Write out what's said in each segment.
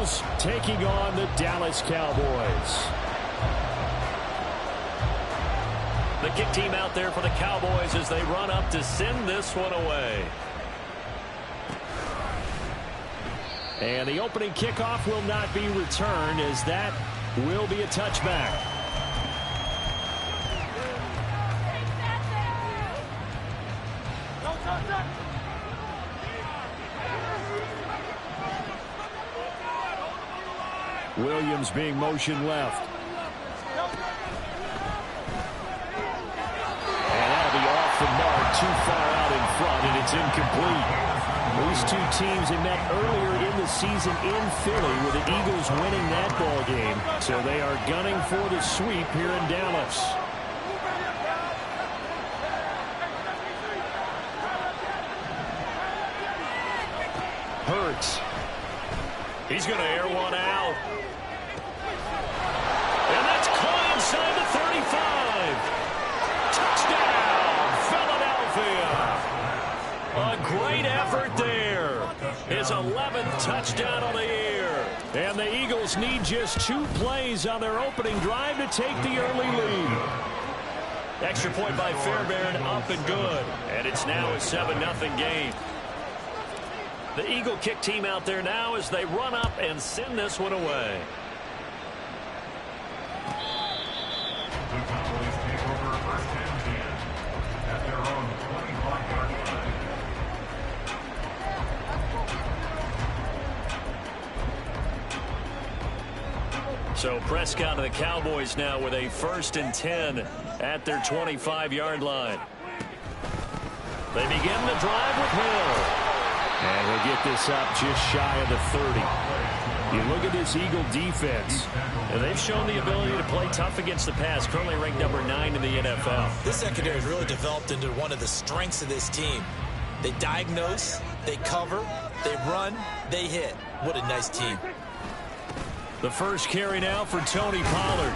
Eagles taking on the Dallas Cowboys. The kick team out there for the Cowboys as they run up to send this one away. And the opening kickoff will not be returned, as that will be a touchback. Williams being motioned left. And that'll be off the mark, too far out in front, and it's incomplete. These two teams had met earlier in the season in Philly, with the Eagles winning that ball game. So they are gunning for the sweep here in Dallas. Hurts. He's going to air one out. And that's caught inside the 35. Touchdown, Philadelphia. A great effort there. His 11th touchdown of the year. And the Eagles need just 2 plays on their opening drive to take the early lead. Extra point by Fairbairn, up and good. And it's now a 7-0 game. The Eagle kick team out there now as they run up and send this one away. The Cowboys take over first and 10 at their own 25-yard line. So Prescott and the Cowboys now with a 1st and 10 at their 25-yard line. They begin the drive with Hill. And he'll get this up just shy of the 30. You look at this Eagle defense. And they've shown the ability to play tough against the pass, currently ranked number 9 in the NFL. This secondary has really developed into one of the strengths of this team. They diagnose, they cover, they run, they hit. What a nice team. The first carry now for Tony Pollard.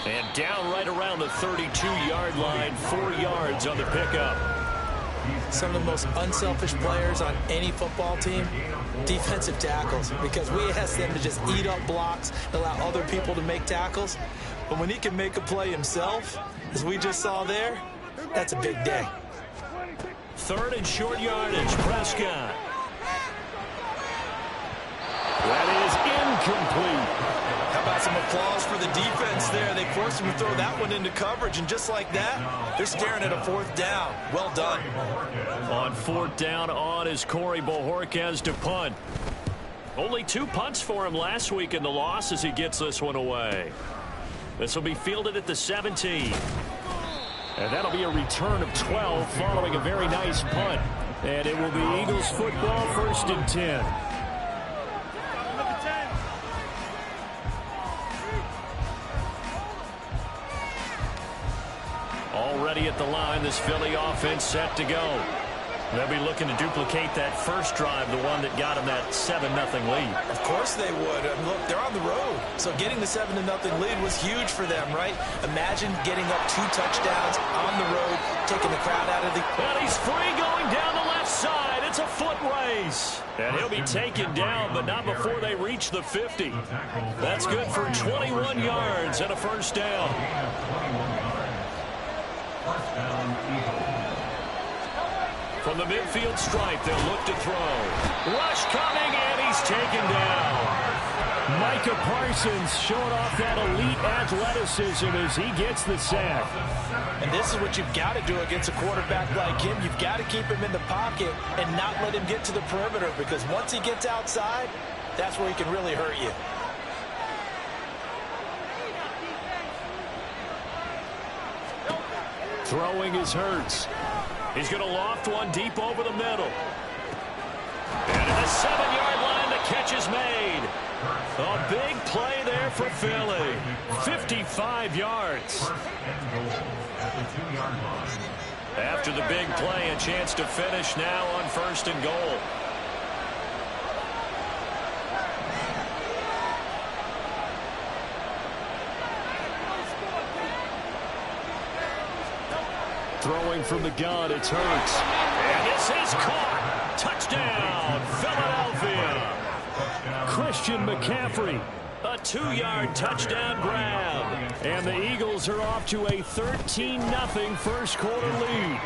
And down right around the 32-yard line, 4 yards on the pickup. Some of the most unselfish players on any football team, defensive tackles, because we ask them to just eat up blocks and allow other people to make tackles. But when he can make a play himself, as we just saw there, that's a big day. 3rd and short yardage, Prescott. That is incomplete. How about some applause for the defense there? They forced him to throw that one into coverage, and just like that, they're staring at a 4th down. Well done. On 4th down on is Corey Bojorquez to punt. Only 2 punts for him last week in the loss as he gets this one away. This will be fielded at the 17. And that'll be a return of 12 following a very nice punt. And it will be Eagles football, 1st and 10. Already at the line, this Philly offense set to go. They'll be looking to duplicate that first drive, the one that got them that 7-0 lead. Of course they would. Look, they're on the road. So getting the 7-0 lead was huge for them, right? Imagine getting up 2 touchdowns on the road, taking the crowd out of the... And he's free going down the left side. It's a foot race. And he'll be taken down, but not before they reach the 50. That's good for 21 yards and a 1st down. From the midfield stripe, they'll look to throw. Rush coming, and he's taken down. Micah Parsons showing off that elite athleticism as he gets the sack. And this is what you've got to do against a quarterback like him. You've got to keep him in the pocket and not let him get to the perimeter, because once he gets outside, that's where he can really hurt you. Throwing is Hurts. He's going to loft one deep over the middle. And at the 7-yard line, the catch is made. A big play there for Philly. 55 yards. After the big play, a chance to finish now on 1st and goal. Throwing from the gun, it's Hurts. And this is caught. Touchdown, Philadelphia. Christian McCaffrey. A 2-yard touchdown grab. And the Eagles are off to a 13-0 first quarter lead.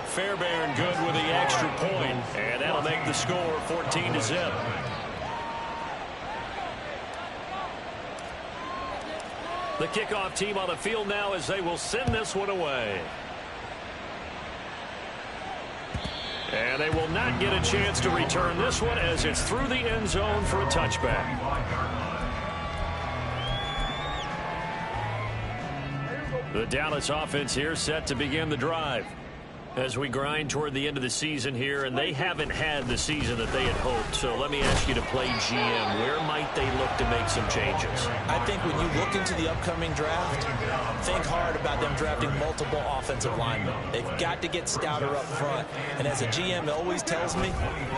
Fairbairn good with the extra point, and that'll make the score 14-0. The kickoff team on the field now as they will send this one away. And they will not get a chance to return this one as it's through the end zone for a touchback. The Dallas offense here set to begin the drive as we grind toward the end of the season here, and they haven't had the season that they had hoped. So let me ask you to play GM. Where might they look to make some changes? I think when you look into the upcoming draft, think hard about them drafting multiple offensive linemen. They've got to get stouter up front. And as a GM always tells me,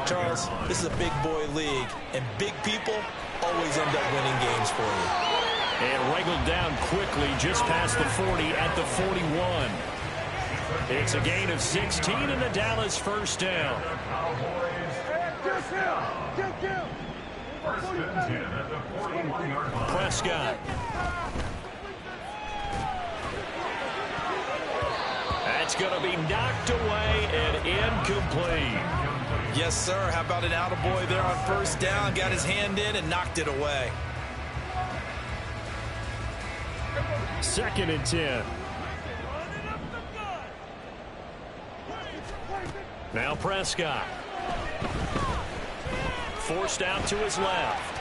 Charles, this is a big boy league, and big people always end up winning games for you. And wriggled down quickly just past the 40 at the 41. It's a gain of 16 and the Dallas first down. Prescott. That's going to be knocked away and incomplete. Yes, sir. How about an attaboy there on first down? Got his hand in and knocked it away. 2nd and 10. Now Prescott. Forced out to his left.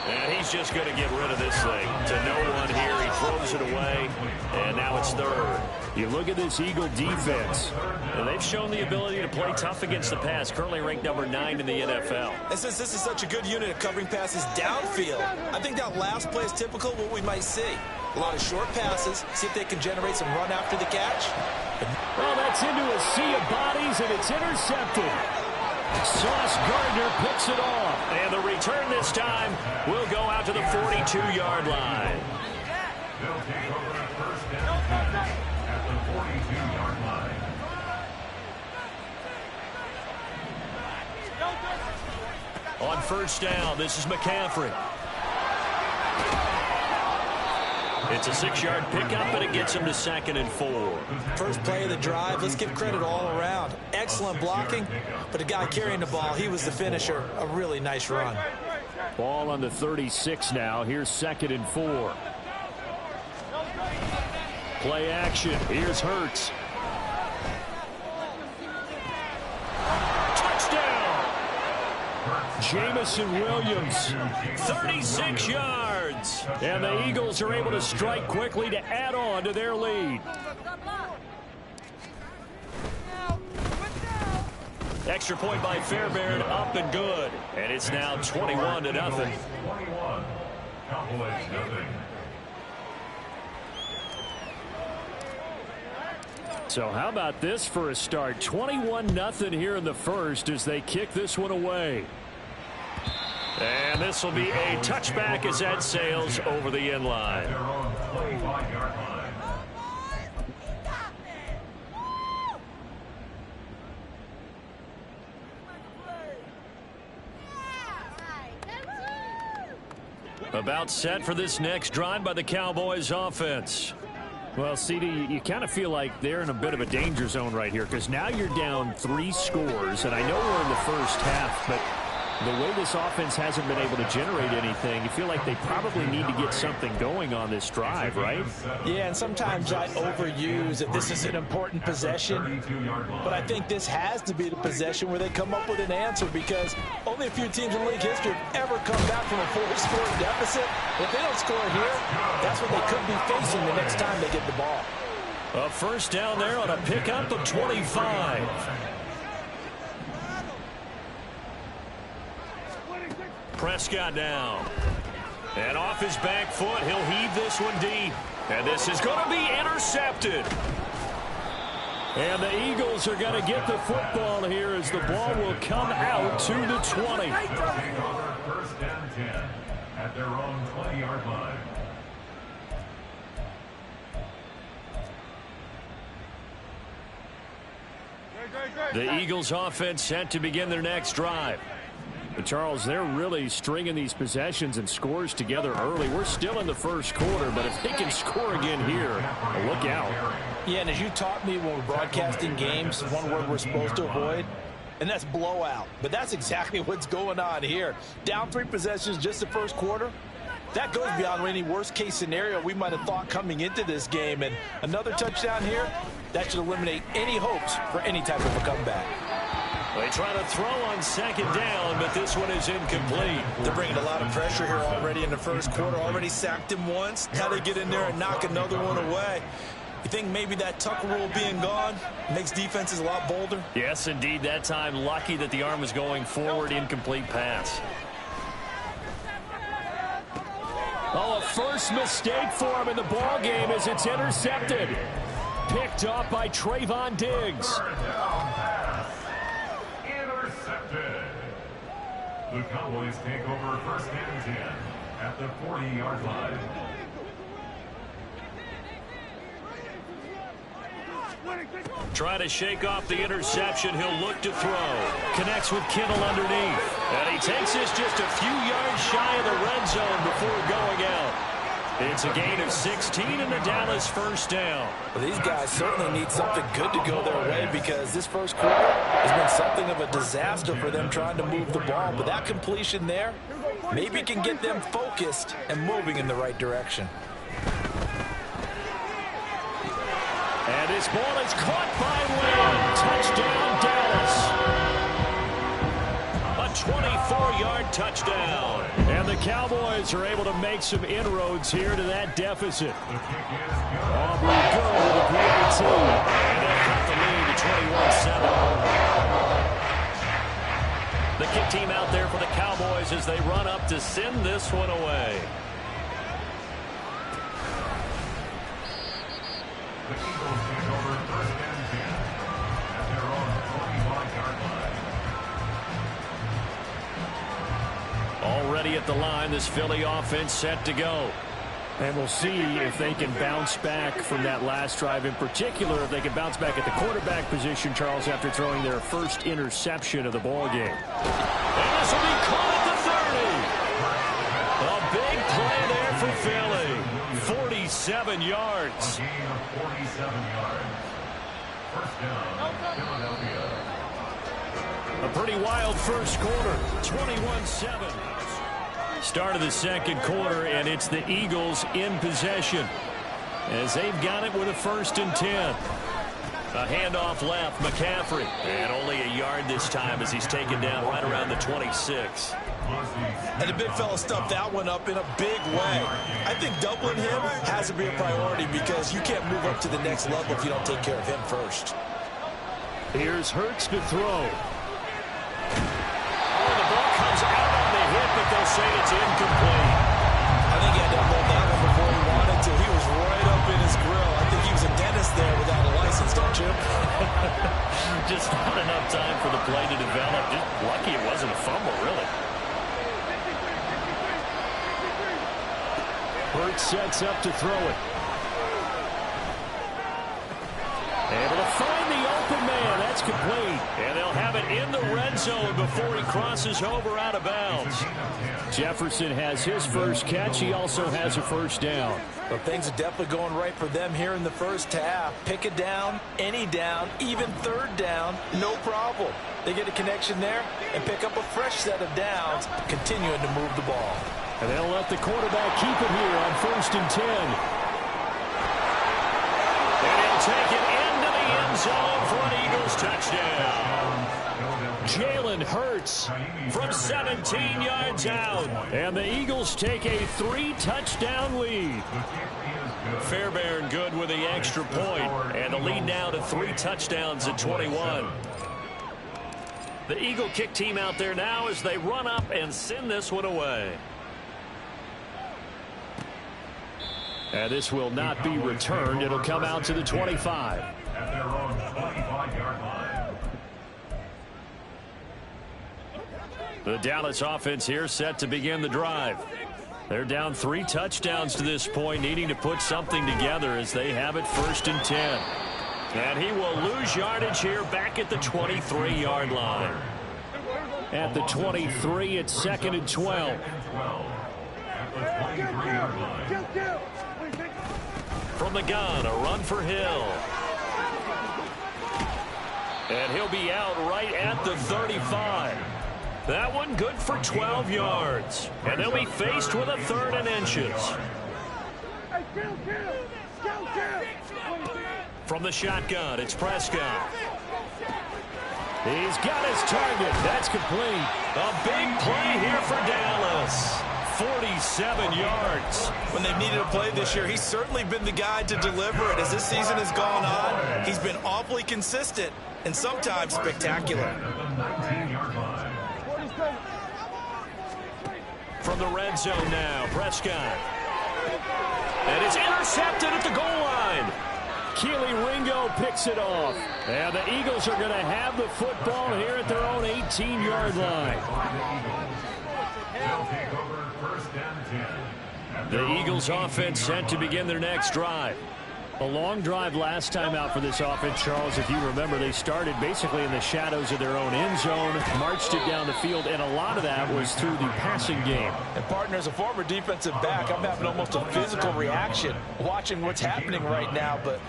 And he's just going to get rid of this thing. To no one here. He throws it away. And now it's 3rd. You look at this Eagle defense. And they've shown the ability to play tough against the pass. Currently ranked number 9 in the NFL. And since this is such a good unit of covering passes downfield, I think that last play is typical of what we might see. A lot of short passes. See if they can generate some run after the catch. Well, that's into a sea of bodies, and it's intercepted. Sauce Gardner picks it off. And the return this time will go out to the 42-yard line. They'll take over that first down at the 42-yard line. On first down, this is McCaffrey. It's a 6-yard pickup, but it gets him to 2nd and 4. First play of the drive, let's give credit all around. Excellent blocking, but the guy carrying the ball, he was the finisher. A really nice run. Ball on the 36 now. Here's 2nd and 4. Play action. Here's Hurts. Touchdown! Jamison Williams. 36 yards. And the Eagles are able to strike quickly to add on to their lead. Extra point by Fairbairn, up and good. And it's now 21-0. 21. Cowboys nothing. So how about this for a start? 21-0 here in the first as they kick this one away. And this will be a touchback as that sails over the end line. Their own 25-yard line. About set for this next drive by the Cowboys offense. Well, CD, you kind of feel like they're in a bit of a danger zone right here because now you're down 3 scores, and I know we're in the first half, but the way this offense hasn't been able to generate anything, you feel like they probably need to get something going on this drive, right? Yeah, and sometimes I overuse that this is an important possession, but I think this has to be the possession where they come up with an answer because only a few teams in league history have ever come back from a 4-score deficit. If they don't score here, that's what they could be facing the next time they get the ball. A first down there on a pickup of 25. Prescott down. And off his back foot, he'll heave this one deep. And this is going to be intercepted. And the Eagles are going to get the football here as the ball will come out to the 20. First down 10 at their own 20-yard line. The Eagles offense set to begin their next drive. But Charles, they're really stringing these possessions and scores together early. We're still in the first quarter, but if they can score again here, look out. Yeah, and as you taught me when we're broadcasting games, one word we're supposed to avoid, and that's blowout. But that's exactly what's going on here. Down 3 possessions just the first quarter. That goes beyond any worst-case scenario we might have thought coming into this game. And another touchdown here, that should eliminate any hopes for any type of a comeback. They try to throw on second down, but this one is incomplete. They're bringing a lot of pressure here already in the first quarter. Already sacked him once. Now they get in there and knock another one away. You think maybe that tuck rule being gone makes defenses a lot bolder? Yes, indeed. That time, lucky that the arm was going forward. Incomplete pass. Oh, a first mistake for him in the ball game as it's intercepted. Picked off by Trayvon Diggs. Intercepted. The Cowboys take over first and 10 at the 40-yard line. Try to shake off the interception. He'll look to throw. Connects with Kittle underneath. And he takes this just a few yards shy of the red zone before going out. It's a gain of 16 and a Dallas first down. Well, these guys certainly need something good to go their way because this first quarter has been something of a disaster for them trying to move the ball. But that completion there maybe can get them focused and moving in the right direction. And this ball is caught by Lamb. Touchdown, Dallas. A 24-yard touchdown. And the Cowboys are able to make some inroads here to that deficit. Aubrey go with a great two. And they'll cut the lead to 21-7. The kick team out there for the Cowboys as they run up to send this one away. The Eagles take over first and 10 at their own 45-yard line. Already at the line, this Philly offense set to go. And we'll see if they can bounce back from that last drive. In particular, if they can bounce back at the quarterback position, Charles, after throwing their first interception of the ball game. And this will be caught at the 30. A big play there for Philly. 47 yards. A gain of 47 yards. First down, Philadelphia. A pretty wild first quarter. 21-7. Start of the second quarter, and it's the Eagles in possession as they've got it with a first and 10. A handoff left, McCaffrey. And only a yard this time as he's taken down right around the 26. And the big fella stuffed that one up in a big way. I think doubling him has to be a priority because you can't move up to the next level if you don't take care of him first. Here's Hurts to throw. The ball comes out on the hit, but they'll say it's incomplete. I think he had to unload that one before he wanted to. He was right up in his grill. I think he was a dentist there without a license, don't you? Just not enough time for the play to develop. Just lucky it wasn't a fumble, really. Hurts sets up to throw it. Able to find the open man. That's complete. And they'll have it in the red zone before he crosses over out of bounds. Jefferson has his first catch. He also has a first down. But things are definitely going right for them here in the first half. Pick a down, any down, even third down, no problem. They get a connection there and pick up a fresh set of downs, continuing to move the ball. And they'll let the quarterback keep it here on first and 10. And he'll take it into the end zone for an Eagles touchdown. Jalen Hurts From 17 yards out. And the Eagles take a 3-touchdown lead. Fairbairn good with the extra point. And the lead now to 3 touchdowns at 21. The Eagle kick team out there now as they run up and send this one away. And this will not be returned. It'll come out to the 25. At their own 25-yard line. The Dallas offense here set to begin the drive. They're down 3 touchdowns to this point, needing to put something together as they have it first and 10. And he will lose yardage here back at the 23-yard line. At the 23, it's 2nd and 12. At the 23-yard line. From the gun, a run for Hill. And he'll be out right at the 35. That one good for 12 yards. And they'll be faced with a 3rd and inches. From the shotgun, it's Prescott. He's got his target. That's complete. A big play here for Dallas. 47 yards. When they've needed a play this year, he's certainly been the guy to deliver it. As this season has gone on, he's been awfully consistent and sometimes spectacular. From the red zone now, Prescott. And it's intercepted at the goal line. Keely Ringo picks it off. And the Eagles are going to have the football here at their own 18-yard line. The Eagles offense set to begin their next drive. A long drive last time out for this offense, Charles. If you remember, they started basically in the shadows of their own end zone, marched it down the field, and a lot of that was through the passing game. And partner, as a former defensive back, I'm having almost a physical reaction watching what's happening right now. But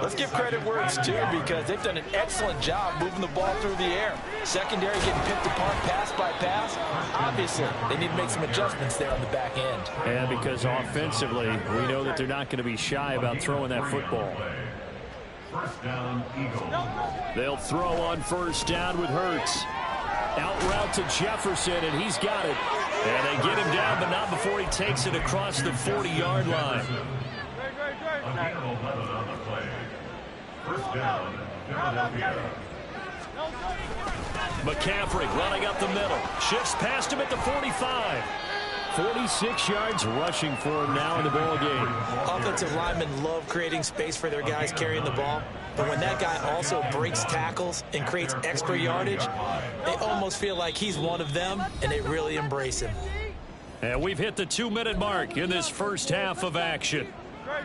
let's give credit where it's due, because they've done an excellent job moving the ball through the air. Secondary getting picked apart pass by pass. Obviously, they need to make some adjustments there on the back end. And because offensively, we know that they're not going to be shy about throwing that football. First down, Eagles. They'll throw on first down with Hurts. Out route to Jefferson, and he's got it. And they get him down, but not before he takes it across the 40-yard line. Again, 11 on the play. First down, Philadelphia. McCaffrey running up the middle. Shifts past him at the 45. 46 yards rushing for him now in the ball game. Offensive linemen love creating space for their guys carrying the ball. But when that guy also breaks tackles and creates extra yardage, they almost feel like he's one of them, and they really embrace him. And we've hit the 2-minute mark in this first half of action.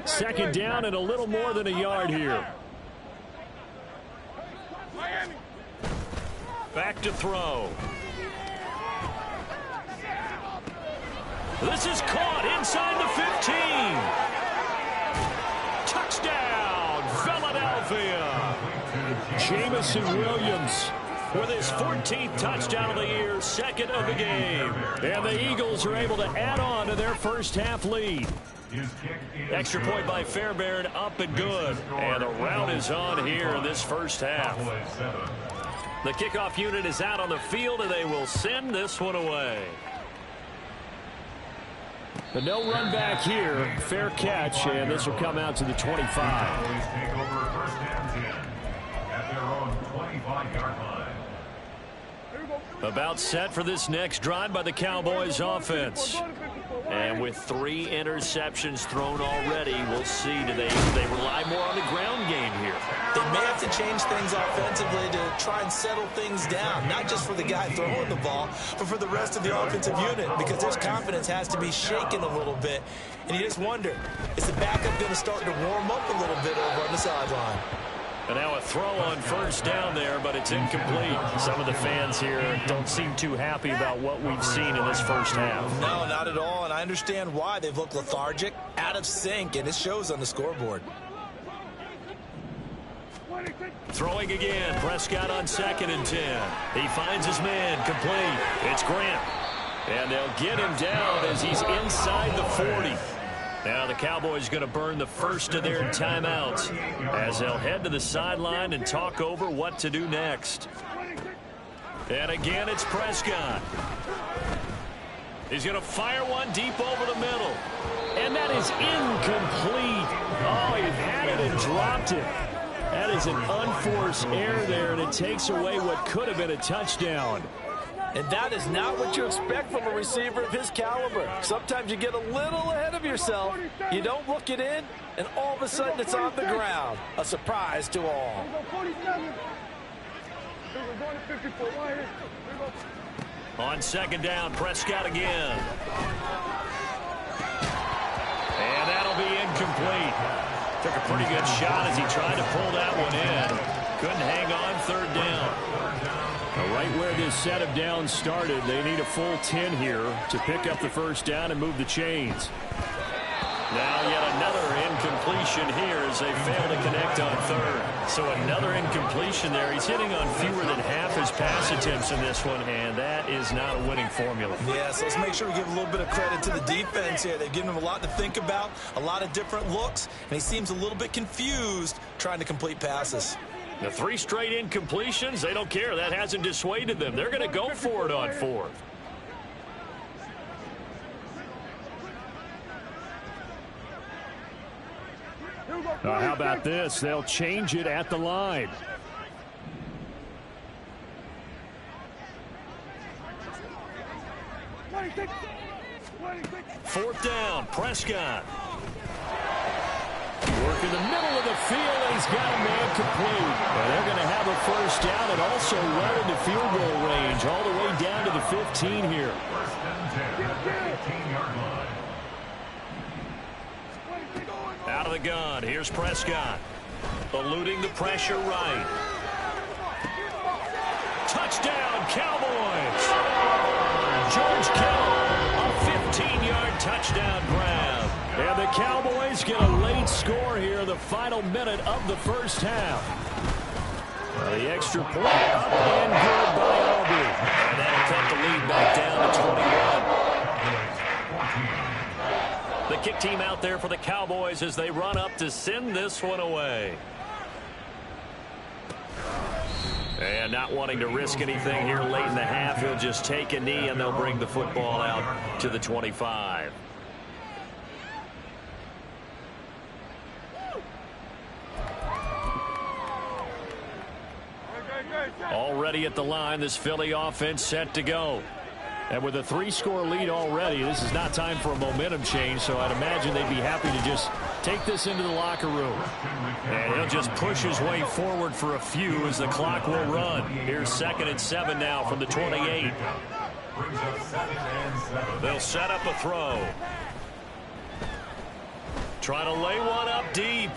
2nd down and a little more than a yard here. Back to throw. This is caught inside the 15. Touchdown, Philadelphia. Jamison Williams with his 14th touchdown of the year, 2nd of the game. And the Eagles are able to add on to their first half lead. Extra point by Fairbairn, up and good. And the route is on here in this first half. The kickoff unit is out on the field, and they will send this one away. But no run back here. Fair catch, and this will come out to the 25. Cowboys take over first and 10 at their own 25-yard line. About set for this next drive by the Cowboys offense. And with 3 interceptions thrown already, we'll see. Do they rely more on the ground game here? They may have to change things offensively to try and settle things down, not just for the guy throwing the ball, but for the rest of the offensive unit, because their confidence has to be shaken a little bit. And you just wonder, is the backup going to start to warm up a little bit over on the sideline? And now a throw on first down there, but it's incomplete. Some of the fans here don't seem too happy about what we've seen in this first half. No, not at all, and I understand why. They've looked lethargic, out of sync, and it shows on the scoreboard. Throwing again, Prescott on 2nd and 10. He finds his man, complete. It's Grant. And they'll get him down as he's inside the 40. Now the Cowboys going to burn the first of their timeouts as they'll head to the sideline and talk over what to do next. And again, it's Prescott. He's going to fire one deep over the middle. And that is incomplete. Oh, he had it and dropped it. That is an unforced error there, and it takes away what could have been a touchdown. And that is not what you expect from a receiver of his caliber. Sometimes you get a little ahead of yourself. You don't look it in, and all of a sudden it's on the ground. A surprise to all. On 2nd down, Prescott again. And that'll be incomplete. Took a pretty good shot as he tried to pull that one in. Couldn't hang on 3rd down. Right where this set of downs started, they need a full 10 here to pick up the first down and move the chains. Now yet another incompletion here as they fail to connect on third. So another incompletion there. He's hitting on fewer than half his pass attempts in this one, and that is not a winning formula. Yeah, so let's make sure we give a little bit of credit to the defense here. They've given him a lot to think about, a lot of different looks, and he seems a little bit confused trying to complete passes. The 3 straight incompletions, they don't care. That hasn't dissuaded them. They're going to go for it on fourth. How about this? They'll change it at the line. Fourth down, Prescott. Work in the middle of the field, and he's got a man complete. And they're going to have a first down and also well into field goal range, all the way down to the 15 here. First and 10 at the 18-yard line. Out of the gun, here's Prescott. Eluding the pressure right. Touchdown, Cowboys! George Kittle, a 15-yard touchdown grab. And the Cowboys get a late score here, the final minute of the first half. The extra point up and good by Aubrey. And that'll cut the lead back down to 21. The kick team out there for the Cowboys as they run up to send this one away. And not wanting to risk anything here late in the half, he'll just take a knee and they'll bring the football out to the 25. Already at the line, this Philly offense set to go. And with a 3-score lead already, this is not time for a momentum change, so I'd imagine they'd be happy to just take this into the locker room. And he'll just push his way forward for a few as the clock will run. Here's 2nd and 7 now from the 28. They'll set up a throw. Try to lay one up deep.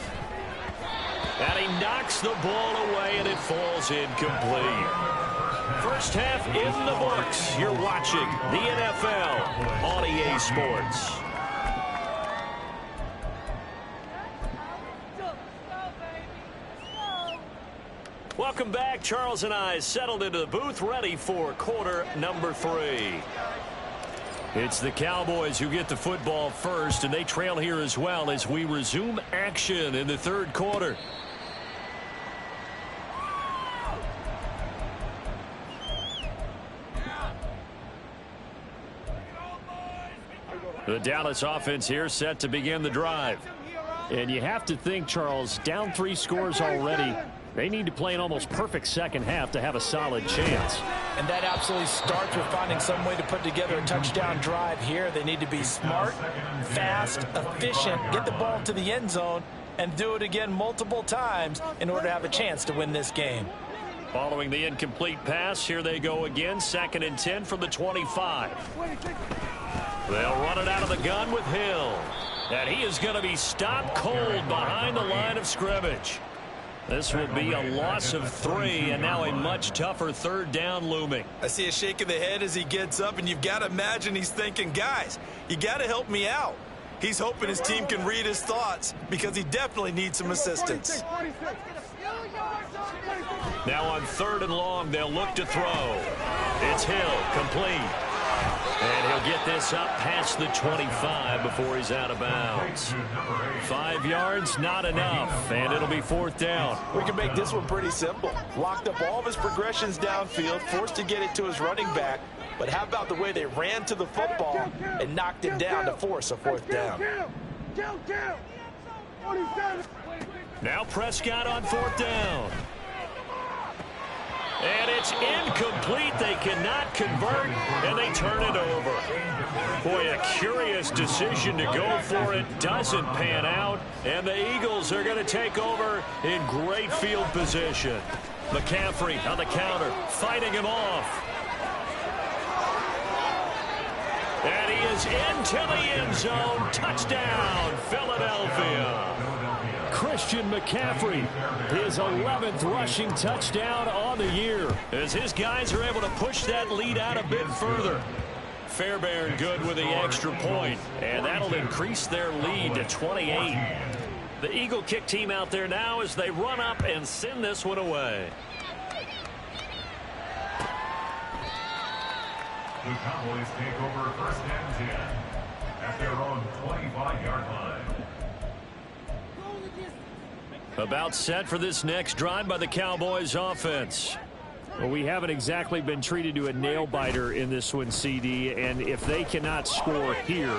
And he knocks the ball away, and it falls incomplete. First half in the books. You're watching the NFL on EA Sports. Welcome back. Charles and I settled into the booth, ready for quarter number 3. It's the Cowboys who get the football first, and they trail here as well as we resume action in the third quarter. The Dallas offense here set to begin the drive. And you have to think, Charles, down 3 scores already. They need to play an almost perfect second half to have a solid chance. And that absolutely starts with finding some way to put together a touchdown drive here. They need to be smart, fast, efficient, get the ball to the end zone, and do it again multiple times in order to have a chance to win this game. Following the incomplete pass, here they go again. 2nd and 10 from the 25. They'll run it out of the gun with Hill. And he is going to be stopped cold behind the line of scrimmage. This will be a loss of 3, and now a much tougher third down looming. I see a shake of the head as he gets up, and you've got to imagine he's thinking, guys, you got to help me out. He's hoping his team can read his thoughts because he definitely needs some assistance. Now on 3rd and long, they'll look to throw. It's Hill, complete. And he'll get this up past the 25 before he's out of bounds. 5 yards, not enough, and it'll be 4th down. We can make this one pretty simple. Locked up all of his progressions downfield, forced to get it to his running back. But how about the way they ran to the football and knocked him down to force a 4th down? Now Prescott on 4th down. And it's incomplete. They cannot convert, and they turn it over. Boy, a curious decision to go for it. Doesn't pan out, and the Eagles are going to take over in great field position. McCaffrey on the counter, fighting him off. And he is into the end zone. Touchdown, Philadelphia. Christian McCaffrey, his 11th rushing touchdown on the year. As his guys are able to push that lead out a bit further. Fairbairn good with the extra point, and that'll increase their lead to 28. The Eagle kick team out there now as they run up and send this one away. The Cowboys take over first and 10 at their own 25-yard line. About set for this next drive by the Cowboys offense. Well, we haven't exactly been treated to a nail-biter in this one, CD, and if they cannot score here.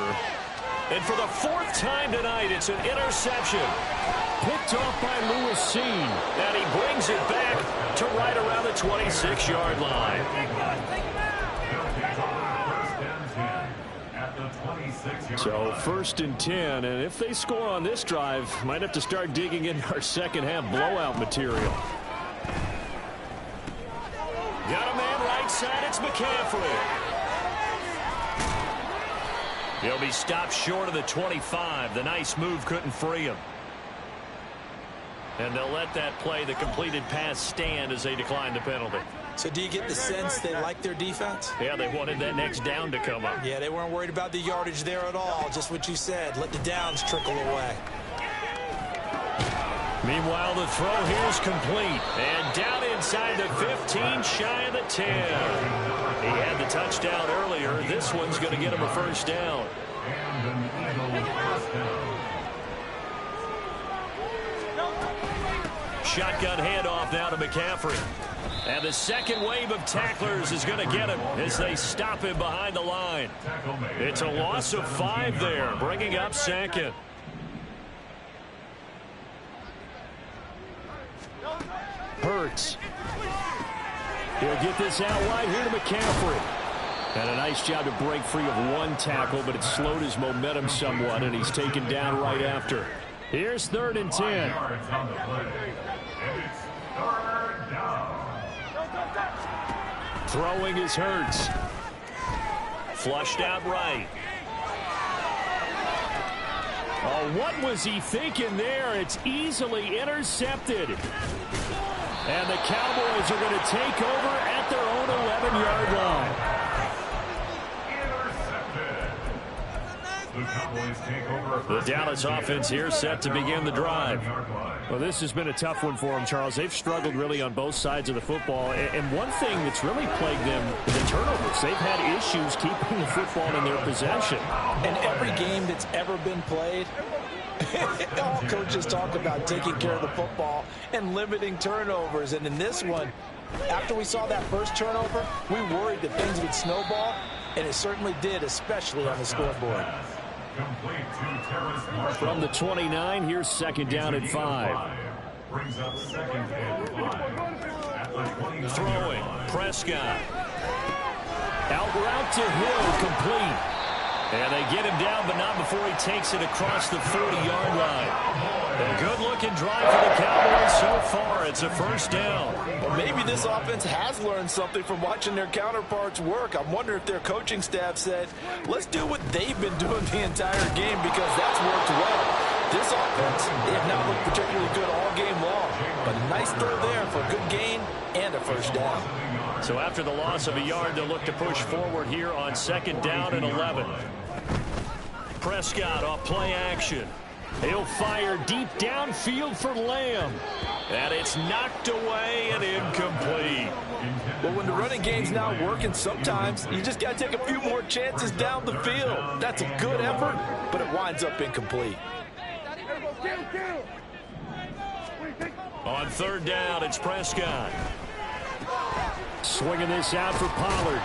And for the 4th time tonight, it's an interception. Picked off by Lewis Seen. And he brings it back to right around the 26-yard line. So 1st and 10, and if they score on this drive, might have to start digging in our second half blowout material. Got a man right side, it's McCaffrey. He'll be stopped short of the 25. The nice move couldn't free him. And they'll let that play, the completed pass, stand as they decline the penalty. So do you get the sense they like their defense? Yeah, they wanted that next down to come up. Yeah, they weren't worried about the yardage there at all. Just what you said. Let the downs trickle away. Meanwhile, the throw here's complete. And down inside the 15, shy of the 10. He had the touchdown earlier. This one's going to get him a first down. And an Eagle first down. Shotgun handoff now to McCaffrey. And the second wave of tacklers is going to get him as they stop him behind the line. It's a loss of 5 there, bringing up second. Hurts. He'll get this out wide here to McCaffrey. And a nice job to break free of one tackle, but it slowed his momentum somewhat, and he's taken down right after. Here's 3rd and 10. Throwing is Hurts. Flushed out right. Oh, what was he thinking there? It's easily intercepted. And the Cowboys are going to take over at their own 11-yard line. The Dallas offense here set to begin the drive. Well, this has been a tough one for them, Charles. They've struggled really on both sides of the football. And one thing that's really plagued them, the turnovers. They've had issues keeping the football in their possession. In every game that's ever been played, all coaches talk about taking care of the football and limiting turnovers. And in this one, after we saw that first turnover, we worried that things would snowball, and it certainly did, especially on the scoreboard. From the 29, here's 2nd down and 5. Brings up 2nd and 5 at the 20. Throwing, Prescott. Out route to Hill, complete. And they get him down, but not before he takes it across the 40-yard line. A good-looking drive for the Cowboys so far. It's a first down. Well, maybe this offense has learned something from watching their counterparts work. I wonder if their coaching staff said, let's do what they've been doing the entire game because that's worked well. This offense, they have not looked particularly good all game long. But a nice throw there for a good gain and a first down. So after the loss of a yard, they'll look to push forward here on 2nd down and 11. Prescott off play action. He'll fire deep downfield for Lamb. And it's knocked away and incomplete. Well, when the running game's not working, sometimes you just got to take a few more chances down the field. That's a good effort, but it winds up incomplete. On 3rd down, it's Prescott. Swinging this out for Pollard.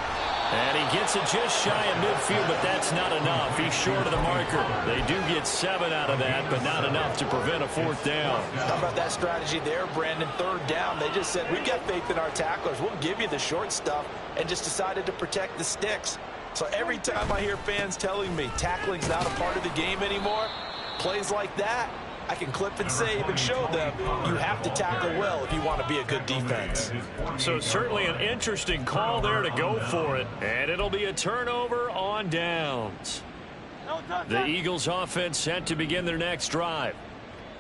And he gets it just shy of midfield, but that's not enough. He's short of the marker. They do get 7 out of that, but not enough to prevent a 4th down. How about that strategy there, Brandon? 3rd down, they just said, we've got faith in our tacklers. We'll give you the short stuff, and just decided to protect the sticks. So every time I hear fans telling me tackling's not a part of the game anymore, plays like that, I can clip and save and show them you have to tackle well if you want to be a good defense. So certainly an interesting call there to go for it. And it'll be a turnover on downs. The Eagles offense set to begin their next drive.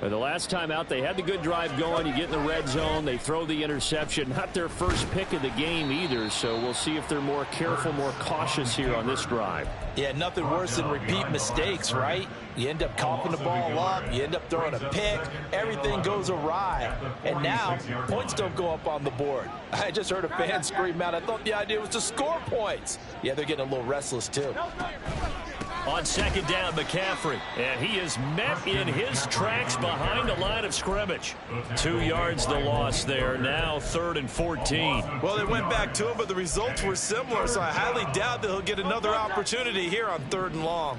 The last time out, they had the good drive going. You get in the red zone, they throw the interception. Not their first pick of the game either, so we'll see if they're more careful, more cautious here on this drive. Yeah, nothing worse than repeat mistakes, right? You end up coughing the ball up, you end up throwing a pick, everything goes awry. And now, points don't go up on the board. I just heard a fan scream out, I thought the idea was to score points. Yeah, they're getting a little restless too. On second down, McCaffrey, and he is met in his tracks behind the line of scrimmage. 2 yards the loss there, now 3rd and 14. Well, they went back to him, but the results were similar, so I highly doubt that he'll get another opportunity here on 3rd and long.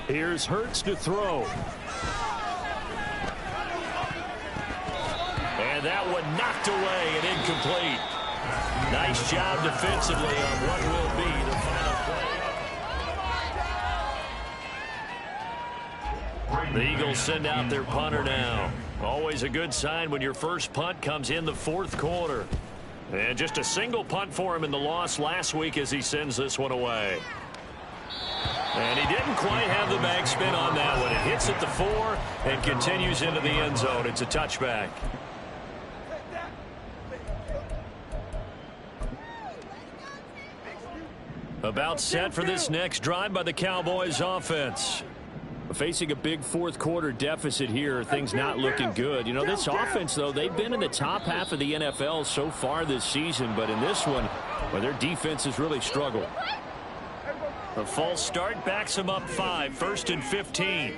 Here's Hurts to throw. And that one knocked away and incomplete. Nice job defensively on what will be the final play. The Eagles send out their punter now. Always a good sign when your first punt comes in the 4th quarter. And just a single punt for him in the loss last week as he sends this one away. And he didn't quite have the backspin on that one. It hits at the 4 and continues into the end zone. It's a touchback. About set for this next drive by the Cowboys offense. Facing a big 4th quarter deficit here, things not looking good. You know, this offense, though, they've been in the top half of the NFL so far this season, but in this one, well, their defense has really struggled. The false start backs him up 5, 1st and 15.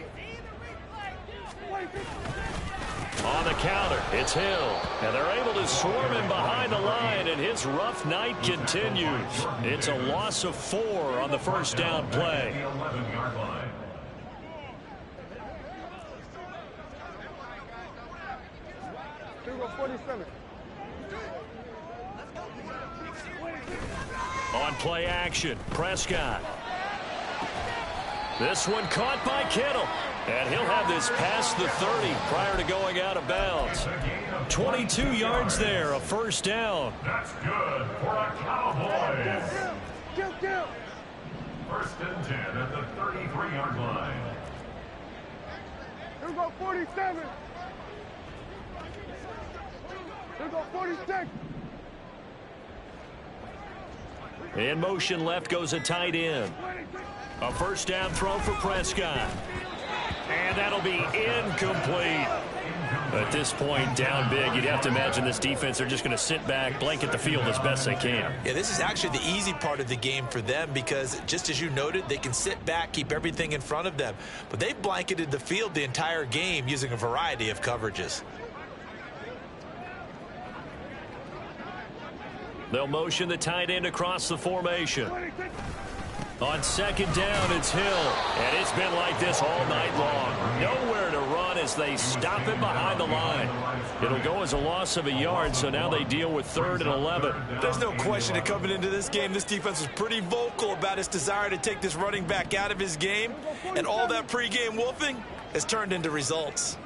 On the counter, it's Hill. And they're able to swarm him behind the line, and his rough night continues. It's a loss of 4 on the first down play. On play action, Prescott. This one caught by Kittle. And he'll have this past the 30 prior to going out of bounds. 22 yards there, a first down. That's good for the Cowboys. First and 10 at the 33-yard line. Here we go, 47. Here we go, 46. In motion left goes a tight end. A first down throw for Prescott. And that'll be incomplete. At this point, down big, you'd have to imagine this defense are just going to sit back, blanket the field as best they can. Yeah, this is actually the easy part of the game for them because, just as you noted, they can sit back, keep everything in front of them. But they've blanketed the field the entire game using a variety of coverages. They'll motion the tight end across the formation. On second down, it's Hill. And it's been like this all night long. Nowhere to run as they stop him behind the line. It'll go as a loss of a yard, so now they deal with 3rd and 11. There's no question that coming into this game, this defense was pretty vocal about its desire to take this running back out of his game. And all that pregame wolfing has turned into results.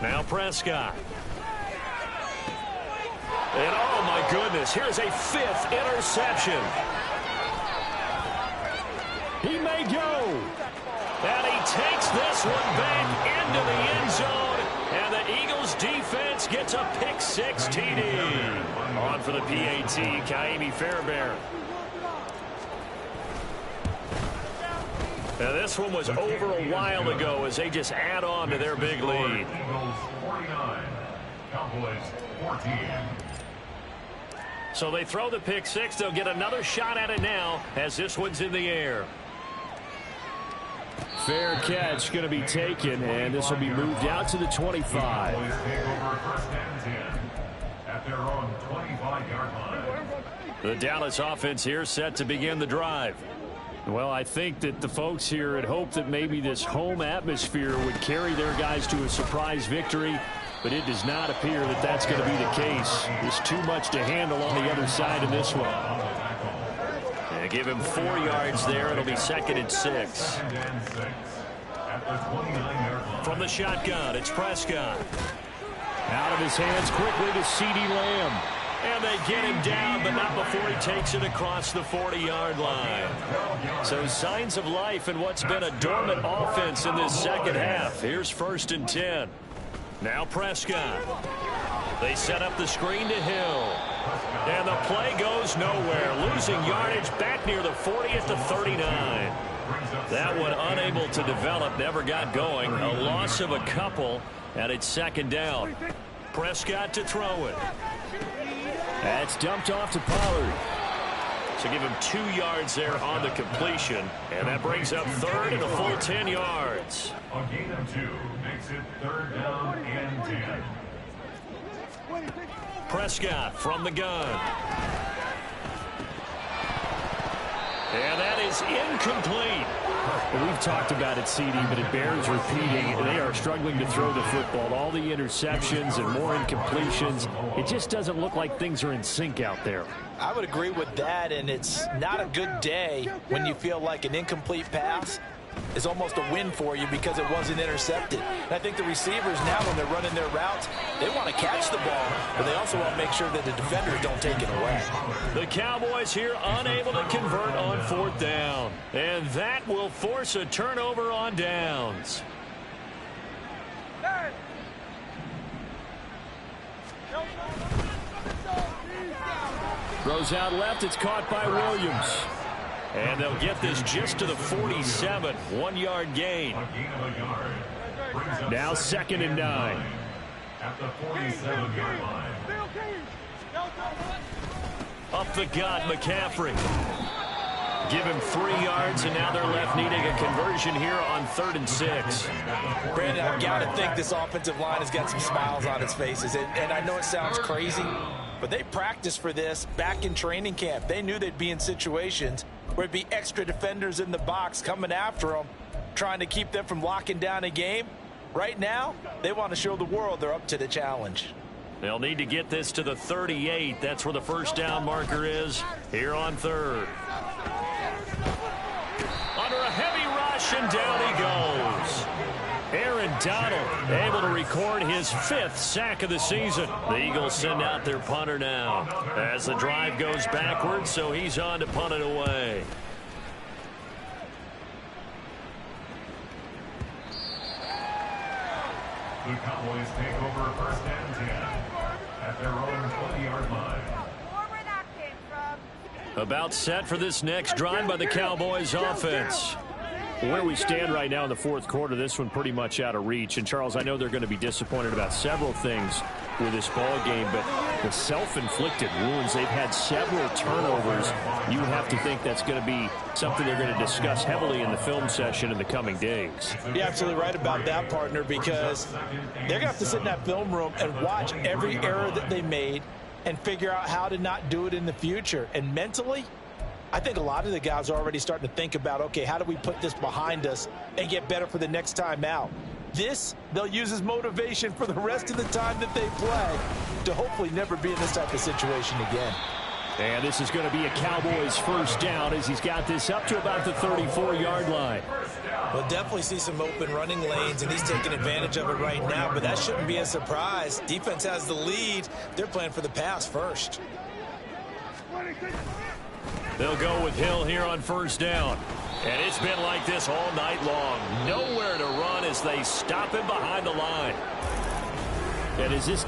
Now Prescott. And oh my goodness, here's a 5th interception. He may go. And he takes this one back into the end zone. And the Eagles defense gets a pick-6 TD. On for the PAT, Kaimi Fairbairn. Now this one was over a while ago as they just add on to their big lead. Eagles 49, Cowboys 14. So they throw the pick-6. They'll get another shot at it now as this one's in the air. Fair catch going to be taken, and this will be moved out to the 25. Cowboys take over 1st and 10 at their own 25-yard line. The Dallas offense here set to begin the drive. Well, I think that the folks here had hoped that maybe this home atmosphere would carry their guys to a surprise victory, but it does not appear that that's going to be the case. There's too much to handle on the other side in this one. And give him 4 yards there. It'll be 2nd and 6. From the shotgun, it's Prescott. Out of his hands quickly to CeeDee Lamb. And they get him down, but not before he takes it across the 40-yard line. So signs of life in what's been a dormant offense in this second half. Here's 1st and 10. Now Prescott. They set up the screen to Hill. And the play goes nowhere. Losing yardage back near the 40 at the 39. That one unable to develop, never got going. A loss of a couple, and it's 2nd down. Prescott to throw it. That's dumped off to Pollard. So give him 2 yards there on the completion. And that brings up 3rd and a full 10 yards. A gain of 2 makes it 3rd down and 10. Prescott from the gun. And that is incomplete. Well, we've talked about it, CD, but it bears repeating. They are struggling to throw the football. All the interceptions and more incompletions. It just doesn't look like things are in sync out there. I would agree with that, and it's not a good day when you feel like an incomplete pass is almost a win for you because it wasn't intercepted. And I think the receivers now, when they're running their routes, they want to catch the ball, but they also want to make sure that the defenders don't take it away. The Cowboys here unable to convert on 4th down. And that will force a turnover on downs. Throws out left. It's caught by Williams. And they'll get this just to the 47. 1-yard gain. A gain of a yard. Now 2nd and 9. At the 47-yard line. Up the gut, McCaffrey. Give him 3 yards, and now they're left needing a conversion here on 3rd and 6. Brandon, I've got to think this offensive line has got some smiles on its faces. And I know it sounds crazy, but they practiced for this back in training camp. They knew they'd be in situations where it'd be extra defenders in the box coming after them, trying to keep them from locking down a game. Right now, they want to show the world they're up to the challenge. They'll need to get this to the 38. That's where the 1st down marker is here on 3rd. Under a heavy rush, and down he goes. Aaron Donald able to record his 5th sack of the season. The Eagles send out their punter now as the drive goes backwards, so he's on to punt it away. The Cowboys take over 1st and 10 at their own 20-yard line. About set for this next drive by the Cowboys offense. Where we stand right now in the 4th quarter, this one pretty much out of reach. And, Charles, I know they're going to be disappointed about several things with this ball game, but the self-inflicted wounds, they've had several turnovers. You have to think that's going to be something they're going to discuss heavily in the film session in the coming days. You're absolutely right about that, partner, because they're going to have to sit in that film room and watch every error that they made and figure out how to not do it in the future. And mentally, I think a lot of the guys are already starting to think about, okay, how do we put this behind us and get better for the next time out? This, they'll use as motivation for the rest of the time that they play to hopefully never be in this type of situation again. And this is going to be a Cowboys 1st down as he's got this up to about the 34-yard line. We'll definitely see some open running lanes, and he's taking advantage of it right now, but that shouldn't be a surprise. Defense has the lead. They're playing for the pass first. They'll go with Hill here on 1st down. And it's been like this all night long. Nowhere to run as they stop him behind the line. And is this